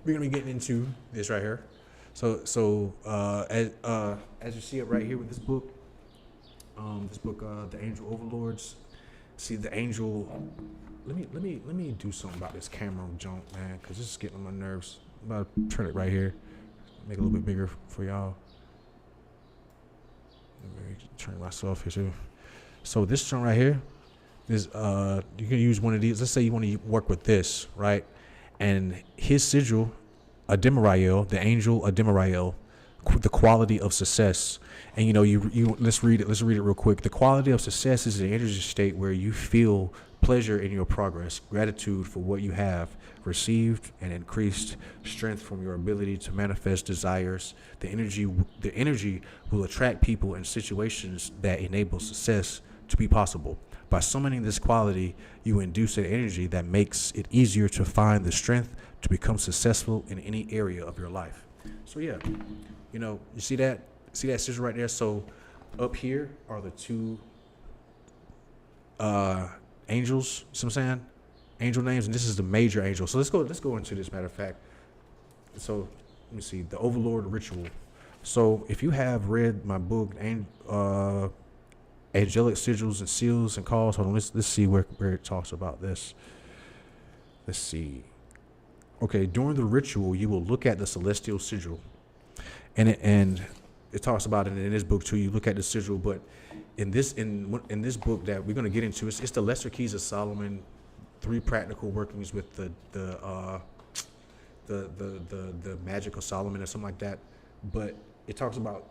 we're gonna be getting into this right here. As you see it right here with this book, The Angel Overlords. See the angel. Let me do something about this camera junk, man, because this is getting on my nerves. I'm about to turn it right here, make it a little bit bigger for y'all. Let me turn myself here too. So this one right here is you can use one of these. Let's say you want to work with this, right? And his sigil, Ademariel, the angel Ademariel, the quality of success. And you let's read it real quick. The quality of success is an energy state where you feel pleasure in your progress, gratitude for what you have received, and increased strength from your ability to manifest desires. The energy will attract people and situations that enable success to be possible. By summoning this quality, you induce an energy that makes it easier to find the strength to become successful in any area of your life. So yeah, you see that sigil right there. So up here are the two angels. See what I'm saying? Angel names, and this is the major angel. So let's go into this, matter of fact. So let me see the Overlord ritual. So if you have read my book, Angelic Sigils and Seals and Calls, hold on, let's see where it talks about this. Let's see. Okay, during the ritual, you will look at the celestial sigil, and it talks about it in this book too. You look at the sigil, but in this book that we're going to get into, it's the Lesser Keys of Solomon, 3 practical workings with the Magick of Solomon or something like that. But it talks about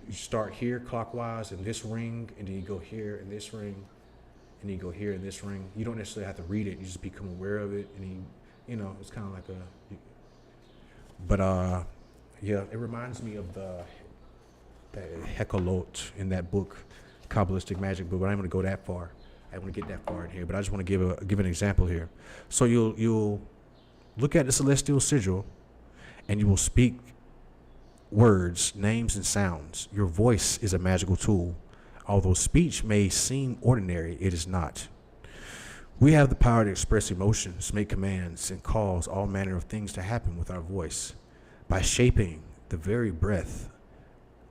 you start here clockwise in this ring, and then you go here in this ring, and then you go here in this ring. You don't necessarily have to read it; you just become aware of it, and it's kind of like yeah, it reminds me of the Hekalot in that book, Qabbalistic Magic book. But I'm going to go that far. I don't want to get that far in here, but I just want to give an example here. So you'll look at the celestial sigil, and you will speak words, names, and sounds. Your voice is a magical tool. Although speech may seem ordinary, it is not. We have the power to express emotions, make commands, and cause all manner of things to happen with our voice. By shaping the very breath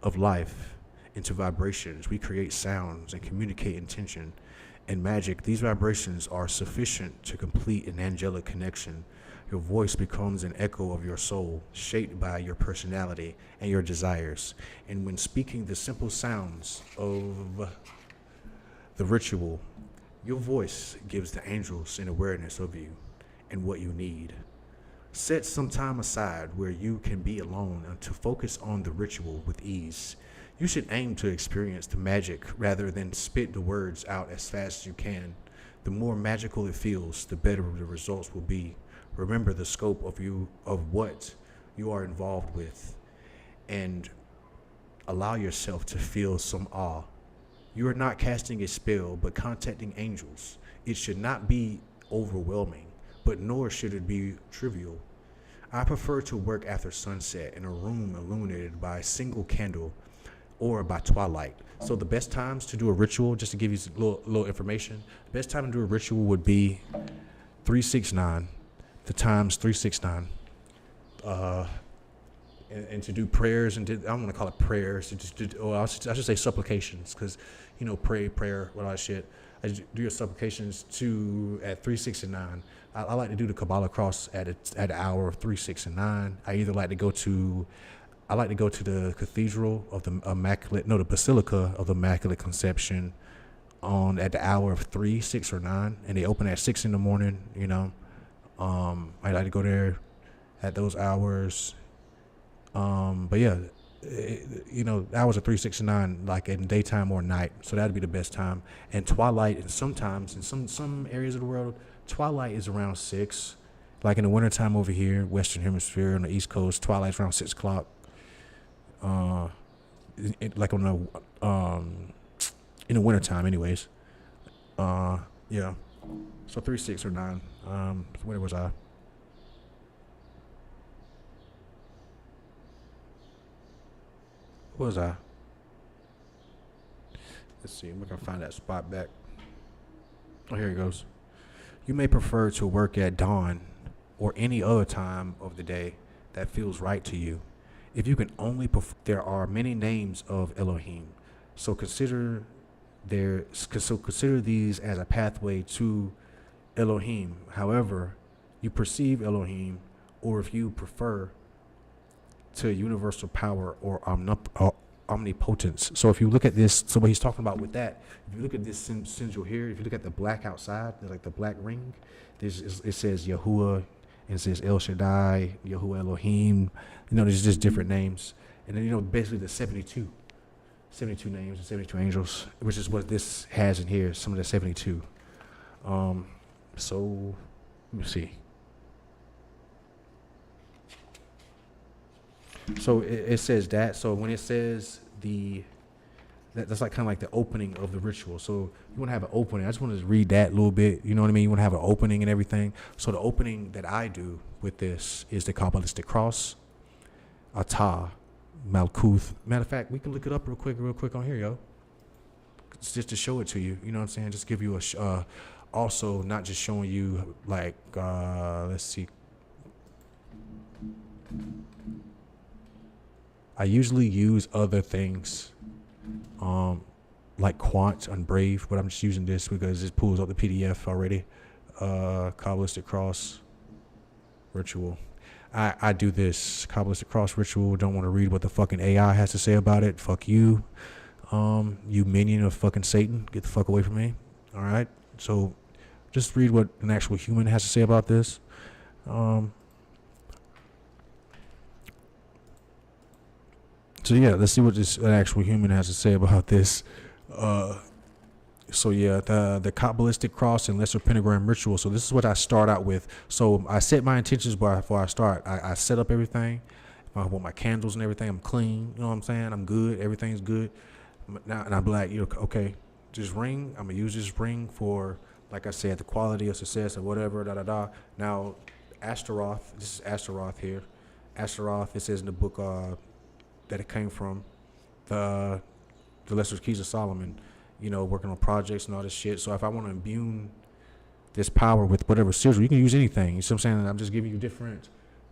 of life into vibrations, we create sounds and communicate intention. In magic, these vibrations are sufficient to complete an angelic connection. Your voice becomes an echo of your soul, shaped by your personality and your desires. And when speaking the simple sounds of the ritual, your voice gives the angels an awareness of you and what you need. Set some time aside where you can be alone and to focus on the ritual with ease. You should aim to experience the magic rather than spit the words out as fast as you can. The more magical it feels, the better the results will be. Remember the scope of what you are involved with, and allow yourself to feel some awe. You are not casting a spell, but contacting angels. It should not be overwhelming, but nor should it be trivial. I prefer to work after sunset in a room illuminated by a single candle or by twilight. So the best times to do a ritual, just to give you a little information, the best time to do a ritual would be 369. The times 369, and to do prayers, and I don't want to call it prayers. I should say supplications, because prayer, all that shit. I do your supplications at 369. I like to do the Kabbalah cross at the hour of 369. I like to go to the Cathedral of the Basilica of the Immaculate Conception at the hour of 3, 6, or 9, and they open at 6 in the morning. I like to go there at those hours. But yeah, hours of 3, 6, and 9, like in daytime or night. So that'd be the best time. And twilight, and sometimes in some areas of the world, twilight is around 6. Like in the wintertime over here, Western Hemisphere on the East Coast, twilight's around 6 o'clock. Like on in the wintertime, anyways. Yeah. So 3, 6, or 9. Where was I? Where was I? Let's see. We're gonna find that spot back. Oh, here it goes. You may prefer to work at dawn or any other time of the day that feels right to you. If you can only there are many names of Elohim, so consider these as a pathway to Elohim. However you perceive Elohim, or if you prefer, to universal power or omnipotence. So if you look at this, so what he's talking about with that, if you look at this sigil here, if you look at the black outside, like the black ring, it says Yahuwah, and it says El Shaddai, Yahuwah Elohim. There's just different names. And then, basically the 72 names and 72 angels, which is what this has in here, some of the 72. So let me see. So it says that. So when it says that's like kind of like the opening of the ritual. So you want to have an opening. I just want to read that a little bit. You know what I mean? You want to have an opening and everything. So the opening that I do with this is the Qabbalistic cross, Atah, Malkuth. Matter of fact, we can look it up real quick on here, yo. It's just to show it to you. You know what I'm saying? Just give you also not just showing you like, let's see. I usually use other things, like Quant and Brave, but I'm just using this because it pulls up the PDF already. Qabbalistic cross ritual. I do this Qabbalistic cross ritual. Don't want to read what the fucking AI has to say about it. Fuck you. You minion of fucking Satan. Get the fuck away from me. All right. So just read what an actual human has to say about this. So yeah, let's see what an actual human has to say about this. So yeah, the Qabbalistic cross and lesser pentagram ritual. So this is what I start out with. So I set my intentions before I start. I set up everything. I want my candles and everything. I'm clean. You know what I'm saying? I'm good. Everything's good. Now, and I'm like, okay, this ring, I'm gonna use this ring for, like I said, the quality of success or whatever. Now, Astaroth. This is Astaroth here. Astaroth. It says in the book that it came from the Lesser Keys of Solomon, working on projects and all this shit. So if I want to imbue this power with whatever sigil, you can use anything. You see what I'm saying? I'm just giving you different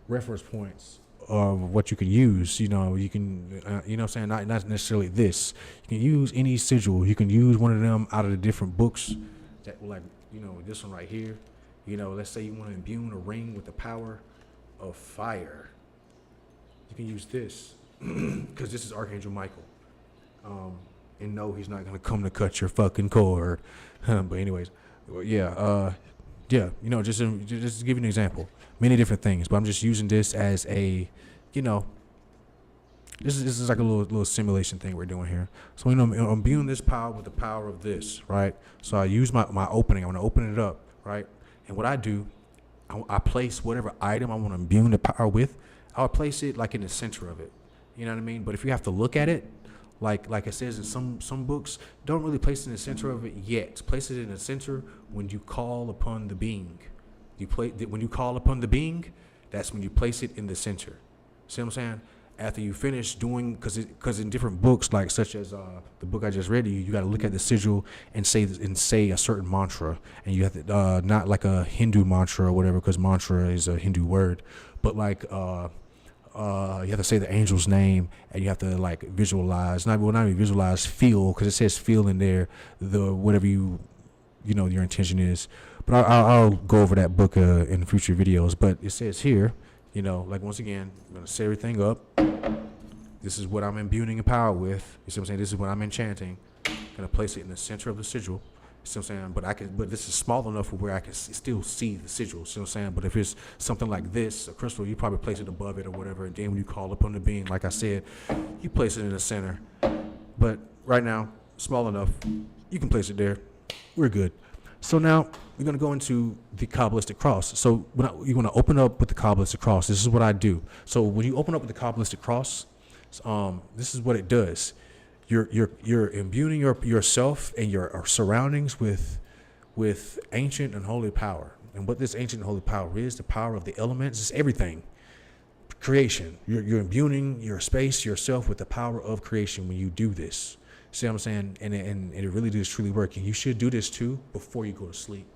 reference points of what you can use. You can, what I'm saying? Not necessarily this. You can use any sigil. You can use one of them out of the different books that, like, this one right here. Let's say you want to imbue a ring with the power of fire. You can use this. Because this is Archangel Michael, and no, he's not gonna come to cut your fucking cord. But anyways, just to give you an example, many different things. But I'm just using this as a, this is like a little simulation thing we're doing here. So I'm imbuing this power with the power of this, right? So I use my opening. I want to open it up, right? And what I do, I place whatever item I want to imbue the power with. I'll place it like in the center of it. You know what I mean? But if you have to look at it, like it says in some books, don't really place it in the center of it yet. Place it in the center when you call upon the being. When you call upon the being, that's when you place it in the center. See what I'm saying? After you finish doing, because in different books, like such as the book I just read to you, you got to look at the sigil and say a certain mantra, and you have to not like a Hindu mantra or whatever, because mantra is a Hindu word, but like you have to say the angel's name, and you have to like visualize, not even visualize, feel, because it says feel in there, the whatever your intention is. But I'll go over that book in future videos. But it says here, like once again, I'm gonna set everything up. This is what I'm imbuing power with. You see what I'm saying? This is what I'm enchanting. I'm gonna place it in the center of the sigil. See what I'm saying? But this is small enough for where I can still see the sigil. See what I'm saying? But if it's something like this, a crystal, you probably place it above it or whatever. And then when you call upon the being, like I said, you place it in the center. But right now, small enough, you can place it there. We're good. So now we're going to go into the Qabbalistic cross. So you want to open up with the Qabbalistic cross. This is what I do. So when you open up with the Qabbalistic cross, this is what it does. You're imbuing yourself and your surroundings with ancient and holy power. And what this ancient and holy power is, the power of the elements, is everything. Creation. You're imbuing your space, yourself, with the power of creation when you do this. See what I'm saying? And it really does truly work. And you should do this too before you go to sleep.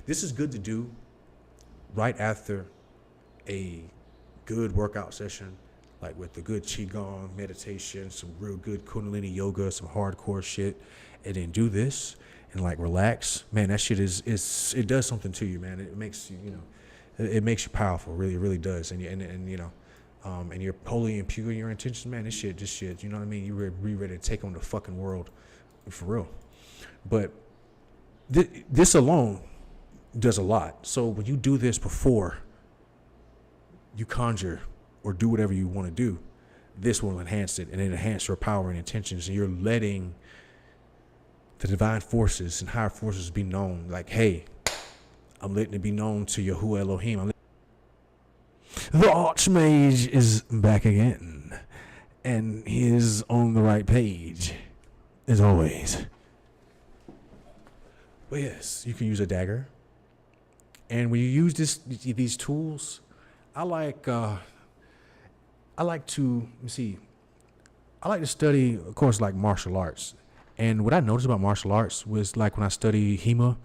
This is good to do right after a good workout session, like with the good qigong meditation, some real good kundalini yoga, some hardcore shit, and then do this and like relax, man, that shit it does something to you, man. It makes you, it makes you powerful, really, it really does. And and you're holy and pure in your intentions, man. This shit, you know what I mean? You're ready to take on the fucking world, for real. But this alone does a lot. So when you do this before you conjure or do whatever you want to do, this will enhance it, and it enhance your power and intentions, and you're letting the divine forces and higher forces be known. Like, hey, I'm letting it be known to Yahuwah Elohim. The Archmage is back again, and he is on the right page, as always. But yes, you can use a dagger, and when you use these tools, I like to study, of course, like martial arts. And what I noticed about martial arts was, like, when I study HEMA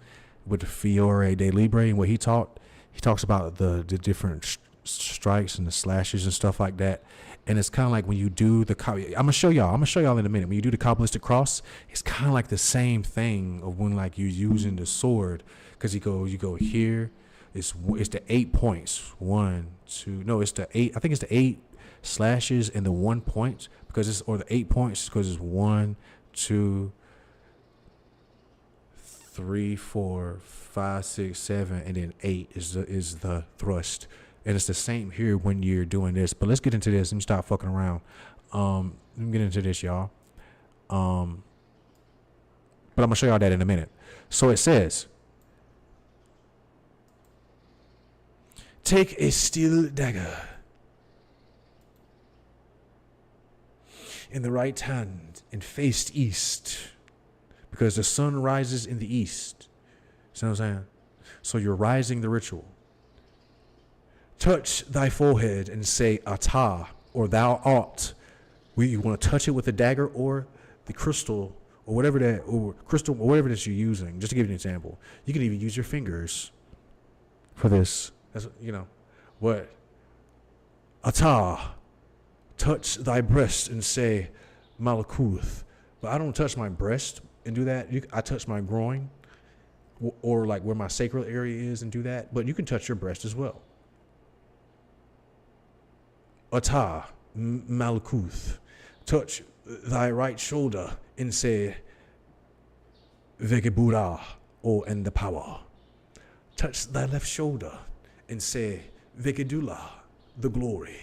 with Fiore de Libre and what he talks about the different strikes and the slashes and stuff like that. And it's kind of like when you do I'm gonna show y'all in a minute. When you do the Qabbalistic cross, it's kind of like the same thing of when, like, you're using the sword, because you go here. It's the 8 points. 1, 2. No, it's the 8. I think it's the 8 slashes and the 1 point, because the 8 points because it's 1, 2, 3, 4, 5, 6, 7, and then 8 is the thrust. And it's the same here when you're doing this. But let's get into this. Let me stop fucking around. Let me get into this, y'all. But I'm gonna show y'all that in a minute. So it says, take a steel dagger in the right hand and face east, because the sun rises in the east. See what I'm saying? So you're rising the ritual. Touch thy forehead and say Atah, or thou art. You want to touch it with the dagger or the crystal or whatever that you're using. Just to give you an example, you can even use your fingers for this. That's, what? Atah, touch thy breast and say Malakuth. But I don't touch my breast and do that. I touch my groin, or like where my sacral area is, and do that. But you can touch your breast as well. Atah, Malakuth, touch thy right shoulder and say Vegebura, or in the power. Touch thy left shoulder and say Vegedula, the glory.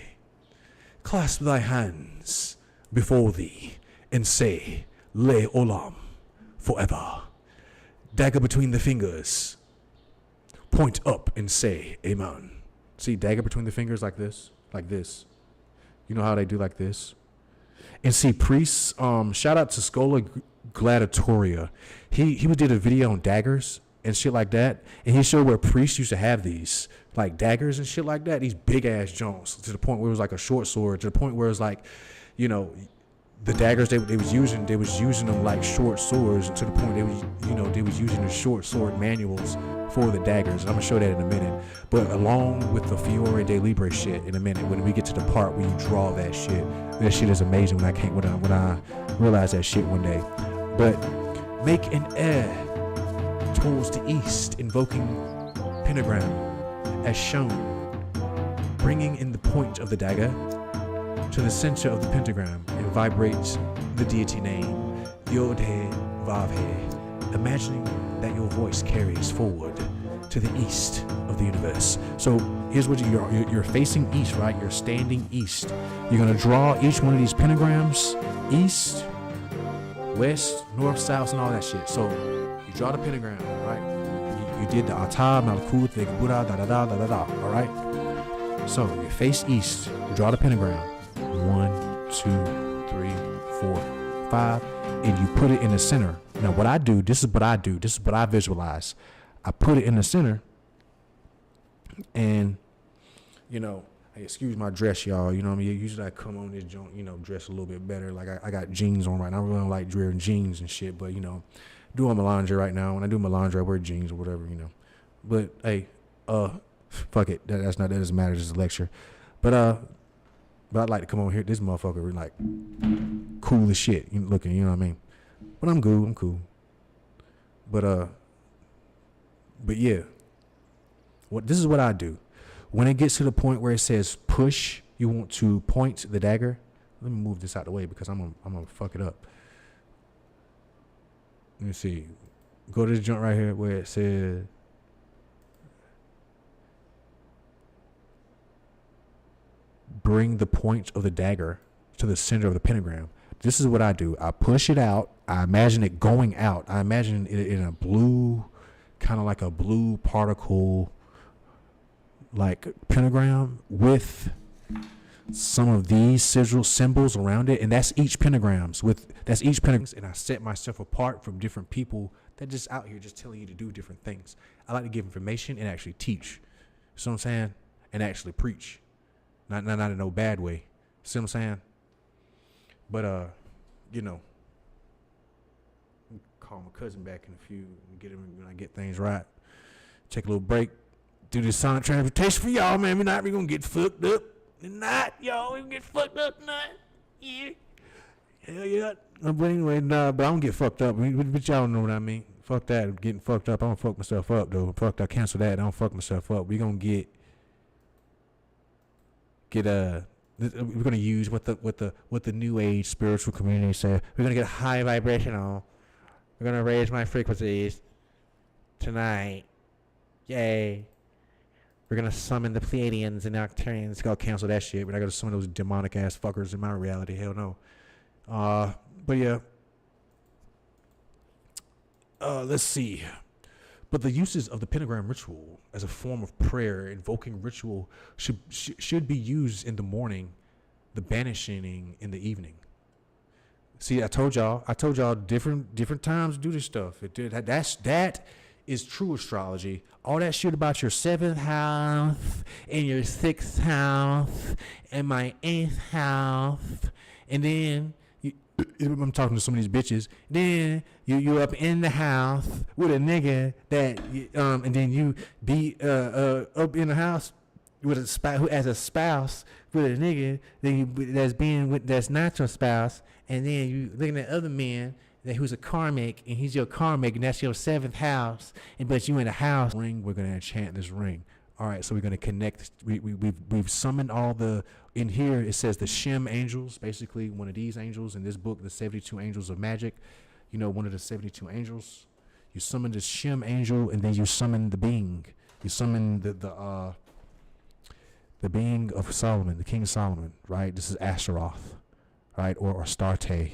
Clasp thy hands before thee and say Le Olam, forever. Dagger between the fingers. Point up and say Amen. See, dagger between the fingers like this, like this. You know how they do like this? And see, priests, shout out to Scola Gladiatoria. He did a video on daggers and shit like that, and he showed where priests used to have these, like, daggers and shit like that, these big ass joints, to the point where it was like a short sword, to the point where it's like, the daggers they was using them like short swords, to the point they was using the short sword manuals for the daggers. And I'm gonna show that in a minute. But along with the Fiore de Libre shit in a minute, when we get to the part where you draw that shit is amazing when I realized that shit one day. But make an air towards the east, invoking pentagram as shown, bringing in the point of the dagger to the center of the pentagram and vibrates the deity name, Yod-He Vav-He, imagining that your voice carries forward to the east of the universe. So here's what you're facing east, right? You're standing east. You're going to draw each one of these pentagrams east, west, north, south, and all that shit. So you draw the pentagram, right? You did the Atah, Malkuth, the Buddha, da-da-da, all right? So you face east, you draw the pentagram. 1, 2, 3, 4, 5, and you put it in the center. Now what I do, this is what I visualize. I put it in the center, and excuse my dress, y'all. You know what I mean? Usually I come on this joint, dress a little bit better. Like I got jeans on right now. I really don't like wearing jeans and shit, but doing my laundry right now. When I do my laundry, I wear jeans or whatever, But hey, Fuck it. That doesn't matter. It's a lecture. But I'd like to come over here. This motherfucker like cool as shit. You looking, you know what I mean? But I'm cool. But yeah. This is what I do. When it gets to the point where it says push, you want to point the dagger. Let me move this out of the way because I'm gonna fuck it up. Let me see. Go to the joint right here where it says bring the point of the dagger to the center of the pentagram. This is what I do. I push it out. I imagine it going out. I imagine it in a blue, kind of like a blue particle, like pentagram with some of these sigil symbols around it, and that's each pentagrams. And I set myself apart from different people that just out here just telling you to do different things. I like to give information and actually teach. See what I'm saying? And actually preach. Not in no bad way. See what I'm saying? But you know, call my cousin back in a few and get him when I get things right. Take a little break. Do this sonic transmutation for y'all, man. We're gonna get fucked up. Y'all, we gonna get fucked up tonight. Yeah. Hell yeah. But anyway, but I don't get fucked up. But y'all know what I mean. Fuck that. Getting fucked up. I don't fuck myself up though. Fuck that. Cancel that. I don't fuck myself up. We gonna get we're gonna use what the new age spiritual community say. We're gonna get high vibrational. We're gonna raise my frequencies tonight. Yay. We're gonna summon the Pleiadians and Octarians. Go cancel that shit. We're not gonna summon those demonic ass fuckers in my reality. Hell no. But yeah. Let's see. But the uses of the pentagram ritual as a form of prayer, invoking ritual, should be used in the morning, the banishing in the evening. See, I told y'all different times to do this stuff. That is true astrology. All that shit about your 7th house and your 6th house and my 8th house, and then I'm talking to some of these bitches. Then you up in the house with a nigga that and then you be up in the house with a spouse who as a spouse with a nigga that's not your spouse, and then you looking at other men that who's a karmic and he's your karmic and that's your 7th house, and but you in a house ring. We're gonna enchant this ring. All right, so we're gonna connect. We've summoned all the. In here it says the Shem angels, basically one of these angels in this book, the 72 angels of Magick. You know, one of the 72 angels. You summon the Shem angel, and then you summon the being. You summon the being of Solomon, the King of Solomon, right? This is Asheroth, right, or Astarte,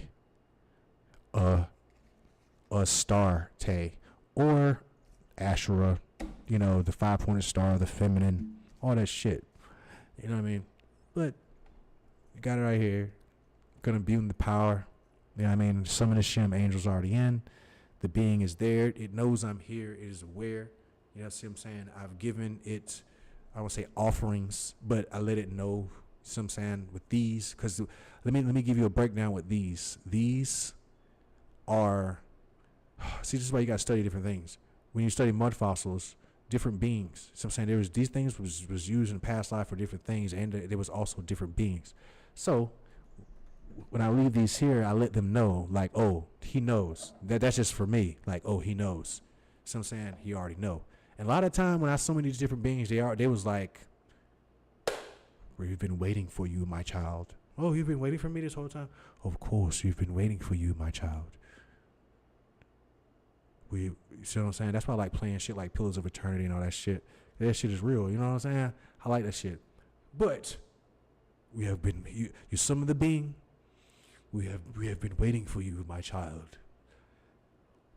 Astarte, or Asherah. You know, the 5-pointed star, the feminine, all that shit. You know what I mean? But you got it right here. Gonna be in the power. You know what I mean? Some of the Shem angels already in. The being is there. It knows I'm here. It is aware. You know, see what I'm saying? I've given it, I won't say offerings, but I let it know. See what I'm saying? With these, because let me give you a breakdown with these. These are, see, this is why you got to study different things. When you study mud fossils, different beings. So I'm saying there was these things was used in past life for different things, and there was also different beings. So when I leave these here, I let them know, like, oh, he knows. That's just for me. Like, oh, he knows. So I'm saying he already know. And a lot of time when I summon these different beings, they was like, we've been waiting for you, my child. Oh, you've been waiting for me this whole time? Of course, we've been waiting for you, my child. You see what I'm saying? That's why I like playing shit like Pillars of Eternity and all that shit. That shit is real. You know what I'm saying? I like that shit. But we have been, you summon the being. We have been waiting for you, my child.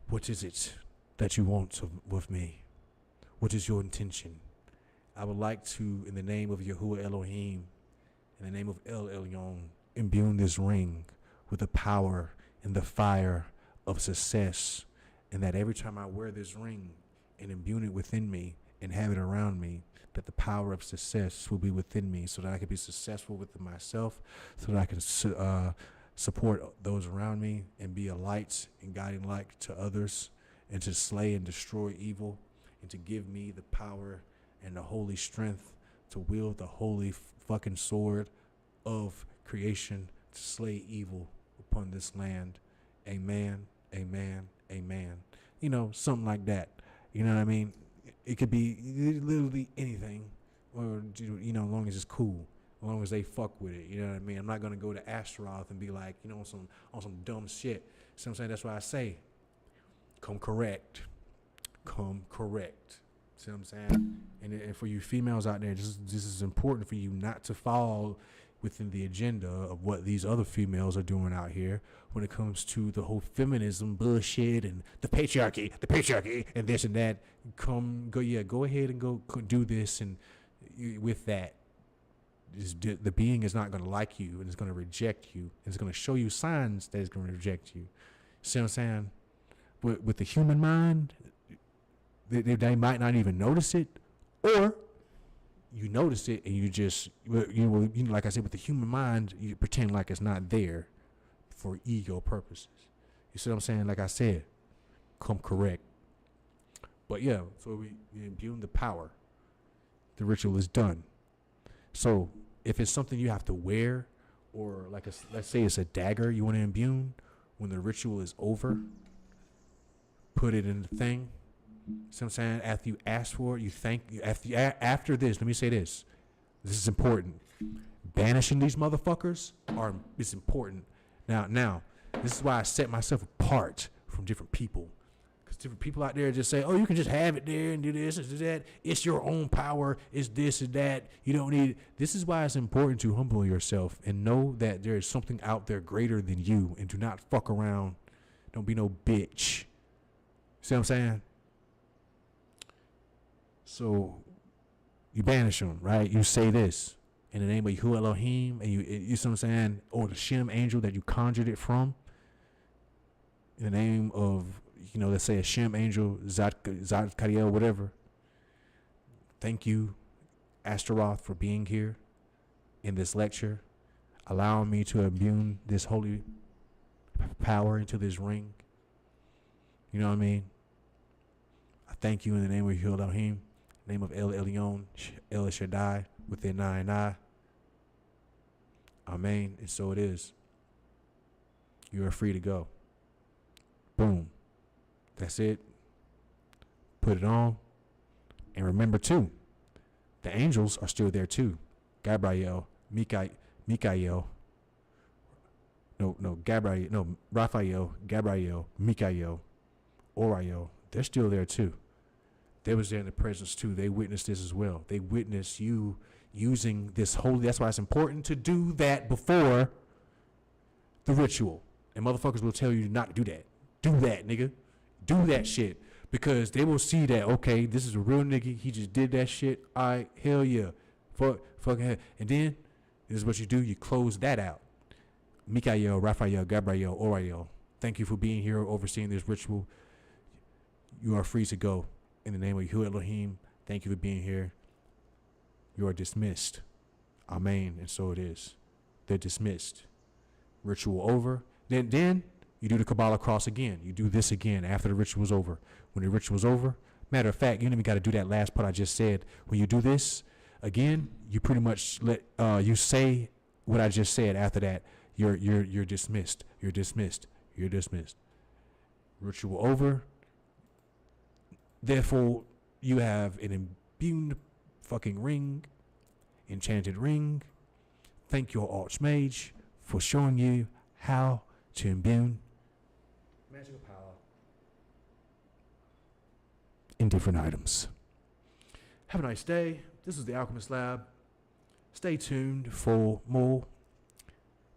What is it that you want with me? What is your intention? I would like to, in the name of Yahuwah Elohim, in the name of El Elyon, imbue this ring with the power and the fire of success. And that every time I wear this ring and imbue it within me and have it around me, that the power of success will be within me so that I can be successful within myself, so that I can support those around me and be a light and guiding light to others, and to slay and destroy evil, and to give me the power and the holy strength to wield the holy fucking sword of creation to slay evil upon this land. Amen, amen, amen. You know, something like that. You know what I mean? It could be literally anything, or you know, as long as it's cool, as long as they fuck with it. You know what I mean? I'm not gonna go to Astaroth and be like, you know, on some dumb shit. See what I'm saying? That's why I say, come correct. See what I'm saying? And for you females out there, this is important for you not to fall within the agenda of what these other females are doing out here when it comes to the whole feminism bullshit and the patriarchy and this and that. Go ahead and go do this, and with that, the being is not going to like you, and it's going to reject you, and it's going to show you signs that it's going to reject you. See what I'm saying? With the human mind, they might not even notice it, or you notice it and you just, you know, like I said, with the human mind, you pretend like it's not there for ego purposes. You see what I'm saying? Like I said, come correct. But yeah, so we imbue the power. The ritual is done. So if it's something you have to wear, or like let's say it's a dagger you want to imbue, when the ritual is over, put it in the thing. See what I'm saying? After you ask for it, you thank. After this, let me say this. This is important. Banishing these motherfuckers is important. Now, this is why I set myself apart from different people. Because different people out there just say, oh, you can just have it there and do this and do that. It's your own power. It's this and that. You don't need it. This is why it's important to humble yourself and know that there is something out there greater than you, and do not fuck around. Don't be no bitch. See what I'm saying? So you banish them, right? You say this in the name of Yahuwah Elohim, and you see what I'm saying? Or the Shem angel that you conjured it from. In the name of, you know, let's say a Shem angel, Zat Kariel, whatever. Thank you, Astaroth, for being here in this lecture, allowing me to imbue this holy power into this ring. You know what I mean? I thank you in the name of Yahuwah Elohim, name of El Elyon, El Shaddai, within I and I. Amen. And so it is. You are free to go. Boom. That's it. Put it on. And remember too, the angels are still there too. Gabriel, Raphael, Gabriel, Michael, Oriel, they're still there too. They was there in the presence too. They witnessed this as well. They witnessed you using this holy. That's why it's important to do that before the ritual. And motherfuckers will tell you not to do that. Do that, nigga. Do that shit. Because they will see that, okay, this is a real nigga. He just did that shit. All right, hell yeah. Fucking hell. And then, this is what you do. You close that out. Michael, Raphael, Gabriel, Oriel, thank you for being here, overseeing this ritual. You are free to go. In the name of Yahuwah Elohim, thank you for being here. You are dismissed. Amen. And so it is. They're dismissed. Ritual over. Then you do the Kabbalah cross again. You do this again after the ritual is over. When the ritual is over, matter of fact, you don't even got to do that last part I just said. When you do this again, you pretty much you say what I just said after that. You're dismissed. You're dismissed. You're dismissed. Ritual over. Therefore, you have an imbued fucking ring, enchanted ring. Thank your archmage for showing you how to imbue magical power in different items. Have a nice day. This is the Alchemist Lab. Stay tuned for more.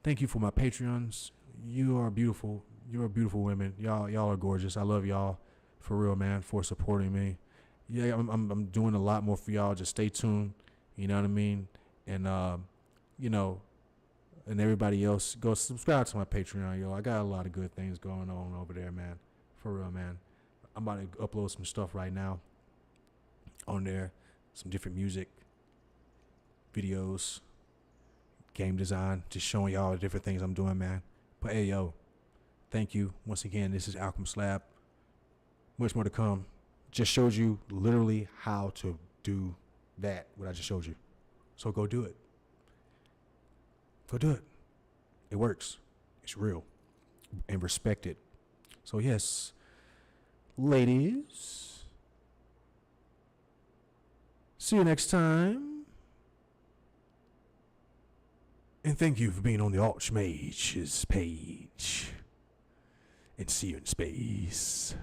Thank you for my Patreons. You are beautiful. You are beautiful women. Y'all are gorgeous. I love y'all. For real, man, for supporting me. Yeah, I'm doing a lot more for y'all. Just stay tuned. You know what I mean? And you know, and everybody else, go subscribe to my Patreon, yo. I got a lot of good things going on over there, man. For real, man. I'm about to upload some stuff right now on there. Some different music, videos, game design, just showing y'all the different things I'm doing, man. But hey, yo, thank you once again. This is Alchemist Lab. Much more to come. Just showed you literally how to do what I just showed you. So go do it. Go do it. It works. It's real. And respect it. So yes, ladies, see you next time. And thank you for being on the Archmage's page. And see you in space.